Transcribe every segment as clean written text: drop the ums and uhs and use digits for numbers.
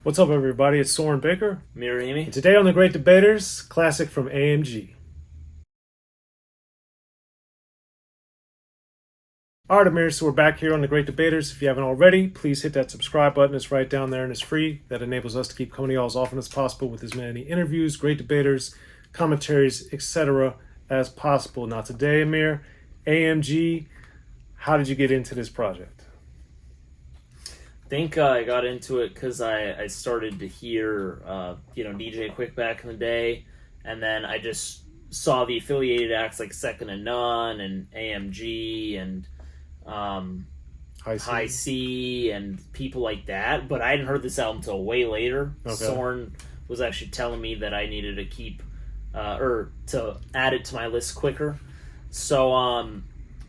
What's up, everybody? It's Soren Baker. Amir, Rahimi. And today on The Great Debaters, classic from AMG. All right, Amir, so we're back here on The Great Debaters. If you haven't already, please hit that subscribe button. It's right down there and it's free. That enables us to keep coming to y'all as often as possible with as many interviews, great debaters, commentaries, etc. as possible. Now today, Amir, AMG, how did you get into this project? I think I got into it because I started to hear, DJ Quick back in the day, and then I just saw the affiliated acts like Second to None and AMG and High C and people like that, but I hadn't heard this album until way later. Okay. Soren was actually telling me that I needed to keep, or to add it to my list quicker. So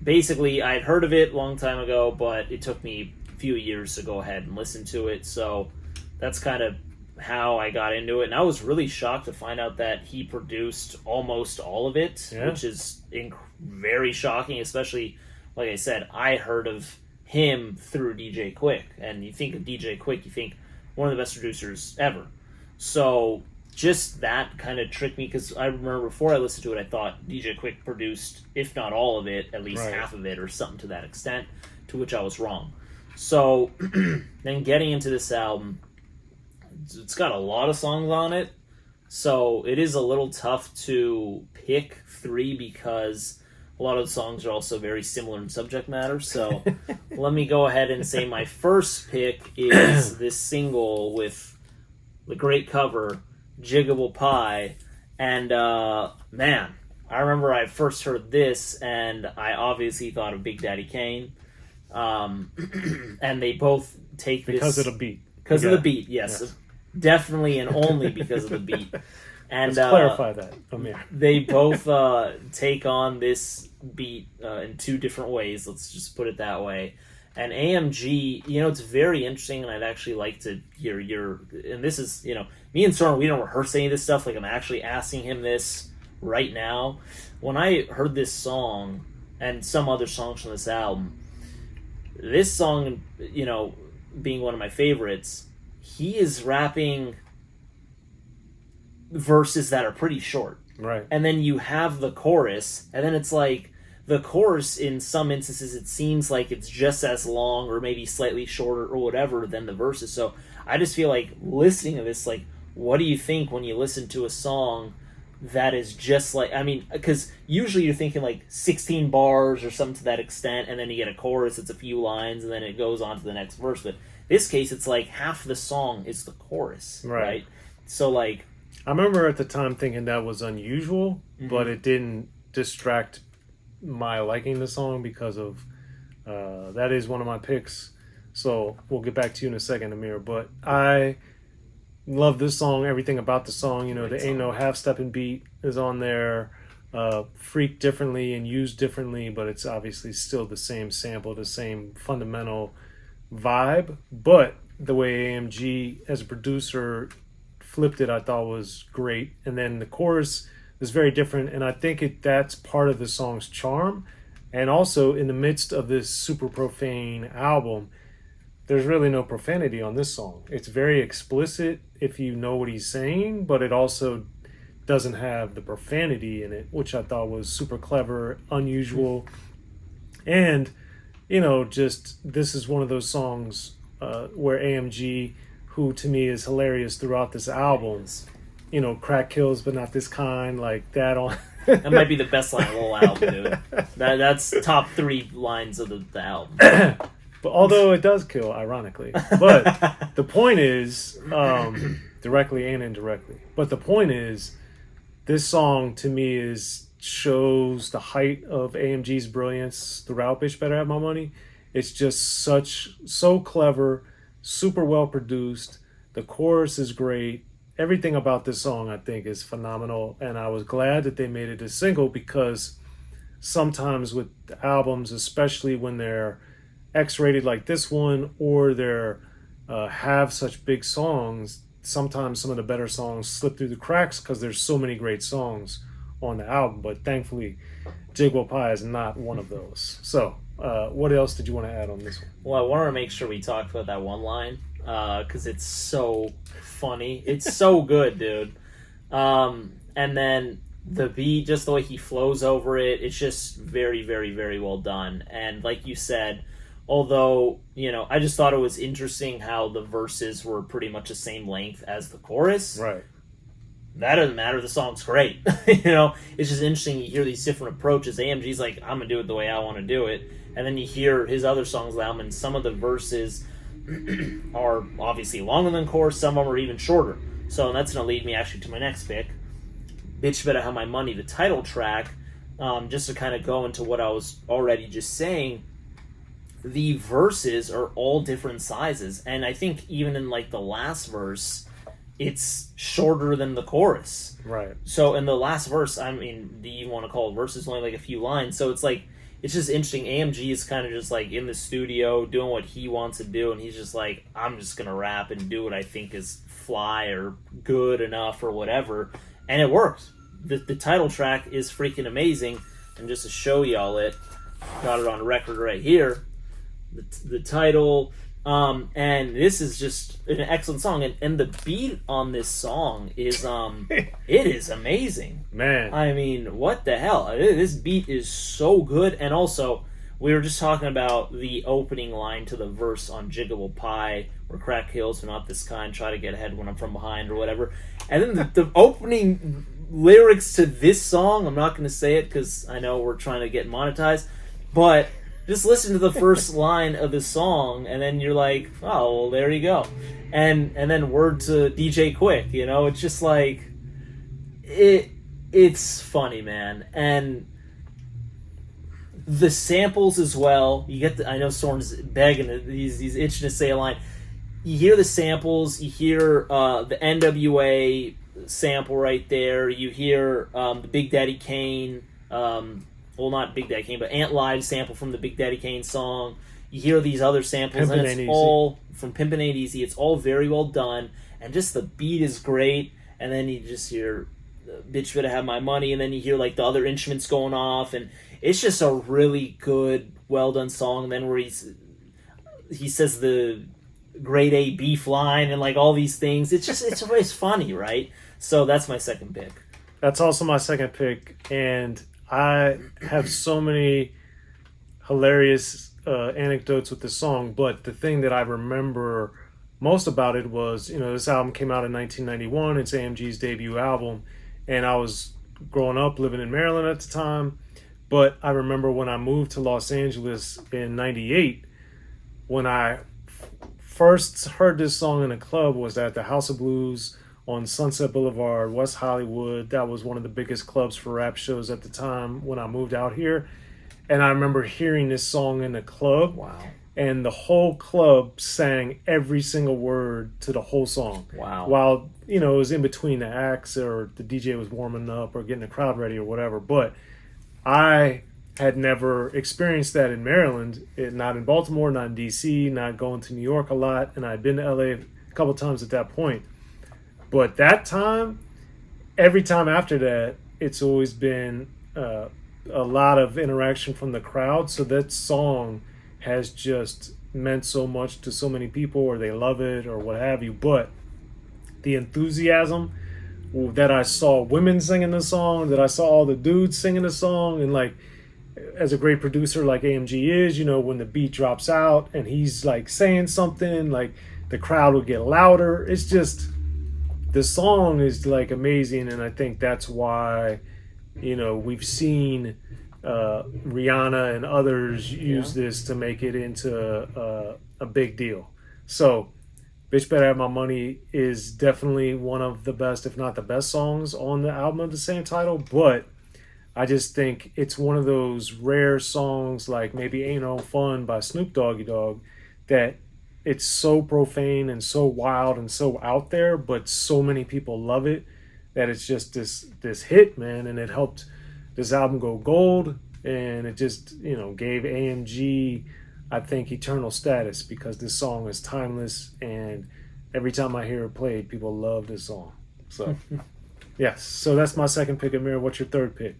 basically, I'd heard of it a long time ago, but it took me few years to go ahead and listen to it, so that's kind of how I got into it. And I was really shocked to find out that he produced almost all of it, which is very shocking, especially, like I said, I heard of him through DJ Quick, and you think of DJ Quick, you think one of the best producers ever. So just that kind of tricked me, because I remember before I listened to it, I thought DJ Quick produced, if not all of it, at least half of it or something to that extent, to which I was wrong. So, then getting into this album, it's got a lot of songs on it, so it is a little tough to pick three because a lot of the songs are also very similar in subject matter. So, let me go ahead and say my first pick is this single with the great cover, Jiggable Pie, and man, I remember I first heard this, and I obviously thought of Big Daddy Kane. And they both take because of the beat. Because of the beat, yes. Definitely and only because of the beat. And let's clarify that, Amir. They both take on this beat in two different ways, let's just put it that way. And AMG, it's very interesting, and I'd actually like to hear and this is, me and Soren, we don't rehearse any of this stuff, like I'm actually asking him this right now. When I heard this song, and some other songs from this album, this song, being one of my favorites, he is rapping verses that are pretty short. Right. And then you have the chorus, and then it's like, the chorus, in some instances, it seems like it's just as long or maybe slightly shorter or whatever than the verses. So I just feel like listening to this, like, what do you think when you listen to a song that is just like, because usually you're thinking like 16 bars or something to that extent, and then you get a chorus, it's a few lines, and then it goes on to the next verse. But this case, it's like half the song is the chorus, right? So like, I remember at the time thinking that was unusual, but it didn't distract my liking the song because of that is one of my picks. So we'll get back to you in a second, Amir. But I love this song, everything about the song. The Ain't No Half-Stepping beat is on there, freaked differently and used differently, but it's obviously still the same sample, the same fundamental vibe. But the way AMG, as a producer, flipped it, I thought was great. And then the chorus is very different, and I think that's part of the song's charm. And also, in the midst of this super profane album, there's really no profanity on this song. It's very explicit if you know what he's saying, but it also doesn't have the profanity in it, which I thought was super clever, unusual. And, just this is one of those songs where AMG, who to me is hilarious throughout this album, crack kills but not this kind, like that on. That might be the best line of the whole album, dude. That's top 3 lines of the album. But although it does kill, ironically. But the point is, directly and indirectly. But the point is, this song to me shows the height of AMG's brilliance throughout Bitch Better Have My Money. It's just so clever, super well produced. The chorus is great. Everything about this song, I think, is phenomenal. And I was glad that they made it a single, because sometimes with albums, especially when they're X-rated like this one, or they're have such big songs, sometimes some of the better songs slip through the cracks because there's so many great songs on the album. But thankfully, Jiggable Pie is not one of those. So what else did you want to add on this one? Well, I wanted to make sure we talked about that one line because it's so funny. It's so good, dude. And then the beat, just the way he flows over it, it's just very, very, very well done. And like you said, although, I just thought it was interesting how the verses were pretty much the same length as the chorus. Right. That doesn't matter. The song's great. It's just interesting. You hear these different approaches. AMG's like, I'm going to do it the way I want to do it. And then you hear his other songs, and some of the verses are obviously longer than the chorus. Some of them are even shorter. So that's going to lead me actually to my next pick. Bitch Better Have My Money, the title track. Just to kind of go into what I was already just saying, the verses are all different sizes. And I think even in like the last verse, it's shorter than the chorus. Right. So in the last verse, do you even want to call it verse? It's only like a few lines. So it's like, it's just interesting. AMG is kind of just like in the studio doing what he wants to do. And he's just like, I'm just going to rap and do what I think is fly or good enough or whatever. And it works. The title track is freaking amazing. And just to show y'all it, got it on record right here. The title... and this is just an excellent song, and the beat on this song is it is amazing, man. I mean, what the hell? This beat is so good. And also, we were just talking about the opening line to the verse on Jiggable Pie, where crack kills, but not this kind, try to get ahead when I'm from behind, or whatever. And then the opening lyrics to this song, I'm not going to say it because I know we're trying to get monetized, but just listen to the first line of the song, and then you're like, oh, well, there you go. And then word to DJ Quick, it's just like, it's funny, man. And the samples as well, you get I know Soren's begging, he's itching to say a line. You hear the samples, you hear the N.W.A. sample right there, you hear the Big Daddy Kane, well, not Big Daddy Kane, but Ant Live sample from the Big Daddy Kane song. You hear these other samples, Pimpin' and it's all from Pimpin' Ain't Easy. It's all very well done, and just the beat is great. And then you just hear Bitch Better Have My Money, and then you hear like the other instruments going off, and it's just a really good, well done song. And then where he says the grade A beef line and like all these things. It's always funny, right? So that's my second pick. That's also my second pick, and I have so many hilarious anecdotes with this song, but the thing that I remember most about it was, this album came out in 1991. It's AMG's debut album, and I was growing up living in Maryland at the time, but I remember when I moved to Los Angeles in 98, when I first heard this song in a club was at the House of Blues on Sunset Boulevard, West Hollywood. That was one of the biggest clubs for rap shows at the time when I moved out here. And I remember hearing this song in the club. Wow. And the whole club sang every single word to the whole song. Wow. While, it was in between the acts or the DJ was warming up or getting the crowd ready or whatever. But I had never experienced that in Maryland, not in Baltimore, not in D.C., not going to New York a lot. And I'd been to L.A. a couple times at that point. But that time, every time after that, it's always been a lot of interaction from the crowd. So that song has just meant so much to so many people, or they love it, or what have you. But the enthusiasm that I saw women singing the song, that I saw all the dudes singing the song, and like, as a great producer like AMG is, when the beat drops out and he's like saying something, like the crowd will get louder. It's just... the song is like amazing, and I think that's why, we've seen Rihanna and others use this to make it into a big deal. So, Bitch Better Have My Money is definitely one of the best, if not the best songs on the album of the same title, but I just think it's one of those rare songs like maybe Ain't No Fun by Snoop Doggy Dogg that it's so profane and so wild and so out there, but so many people love it that it's just this hit, man. And it helped this album go gold, and it just, gave AMG, I think, eternal status, because this song is timeless, and every time I hear it played, people love this song. So, yes. So that's my second pick. Amir, what's your third pick?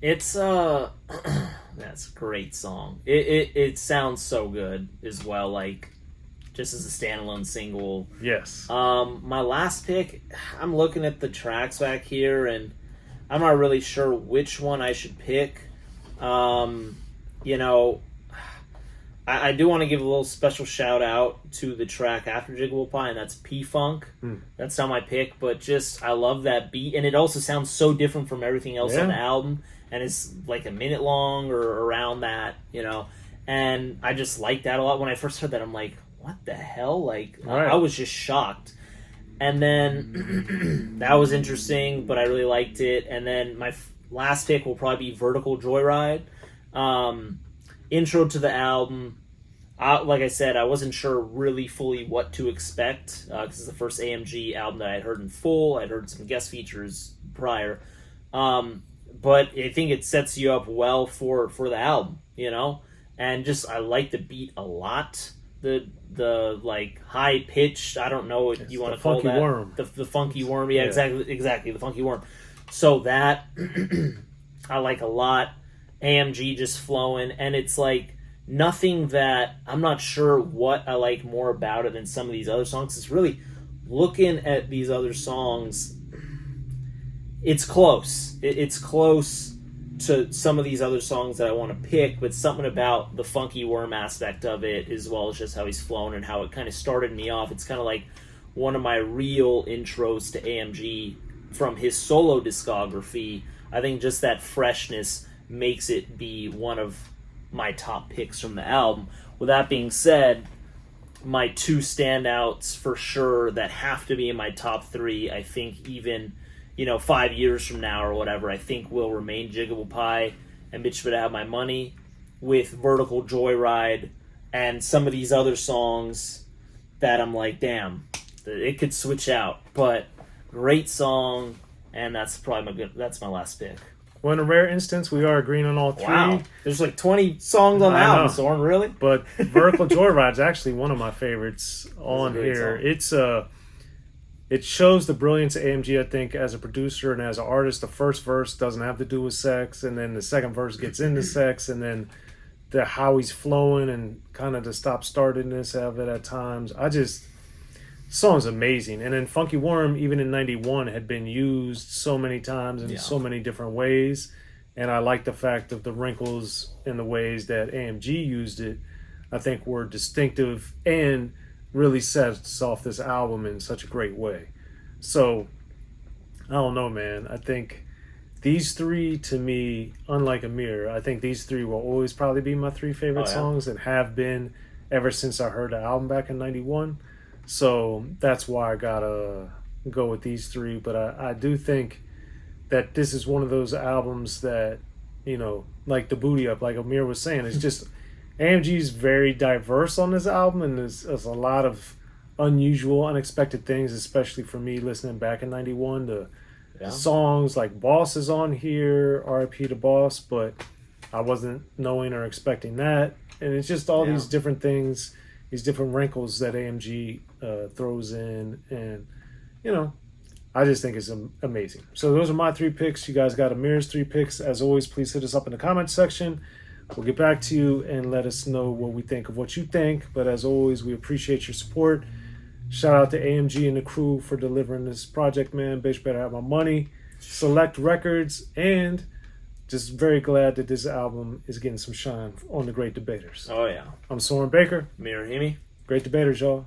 It's that's a great song. It sounds so good as well. Like, just as a standalone single. Yes. My last pick, I'm looking at the tracks back here, and I'm not really sure which one I should pick. You know, I do want to give a little special shout out to the track after Jigable Pie, and that's P-Funk. That's not my pick, but just I love that beat, and it also sounds so different from everything else on the album, and it's like a minute long or around that, you know, and I just like that a lot. When I first heard that, I'm like, what the hell? Like, I was just shocked. And then that was interesting, but I really liked it. And then my last pick will probably be Vertical Joyride. Intro to the album. Like I said, I wasn't sure really fully what to expect because it's the first AMG album that I had heard in full. I'd heard some guest features prior. But I think it sets you up well for the album, you know? And just, I like the beat a lot. The like high pitched, I don't know what you want to call that. Worm. The funky worm. Yeah, exactly. The funky worm. So that I like a lot. AMG just flowing, and it's like nothing that I'm not sure what I like more about it than some of these other songs. It's really looking at these other songs. It's close. It's close to some of these other songs that I want to pick, but something about the funky worm aspect of it, as well as just how he's flown and how it kind of started me off. It's kind of like one of my real intros to AMG from his solo discography. I think just that freshness makes it be one of my top picks from the album. With that being said, my two standouts for sure that have to be in my top three, I think even, 5 years from now or whatever, I think will remain Jigable Pie and Bitch Better Have My Money, with Vertical Joyride and some of these other songs that I'm like, damn, it could switch out. But great song, and that's my last pick. Well, in a rare instance, we are agreeing on all three. Wow. There's like 20 songs on the album, Soren, really? But Vertical Joyride is actually one of my favorites on here. It shows the brilliance of AMG, I think, as a producer and as an artist. The first verse doesn't have to do with sex, and then the second verse gets into sex, and then how he's flowing and kind of the stop-startedness of it at times. Song's amazing. And then Funky Worm, even in 91, had been used so many times in so many different ways. And I like the fact of the wrinkles and the ways that AMG used it, I think were distinctive and really sets off this album in such a great way. So, I don't know, man. I think these three, to me, unlike Amir, I think these three will always probably be my three favorite songs and have been ever since I heard the album back in 91. So that's why I gotta go with these three. But I do think that this is one of those albums that, like the Booty Up, like Amir was saying, it's just AMG's very diverse on this album, and there's a lot of unusual, unexpected things, especially for me listening back in 91 to songs like Boss is on here, R.I.P. to Boss, but I wasn't knowing or expecting that. And it's just all these different things, these different wrinkles that AMG throws in, and I just think it's amazing. So those are my three picks. You guys got Amir's three picks. As always, please hit us up in the comments section. We'll get back to you and let us know what we think of what you think. But as always, we appreciate your support. Shout out to AMG and the crew for delivering this project, man. Bitch Better Have My Money, Select Records, and just very glad that this album is getting some shine on the Great Debaters. Oh, yeah. I'm Soren Baker. Amir, Rahimi. Great Debaters, y'all.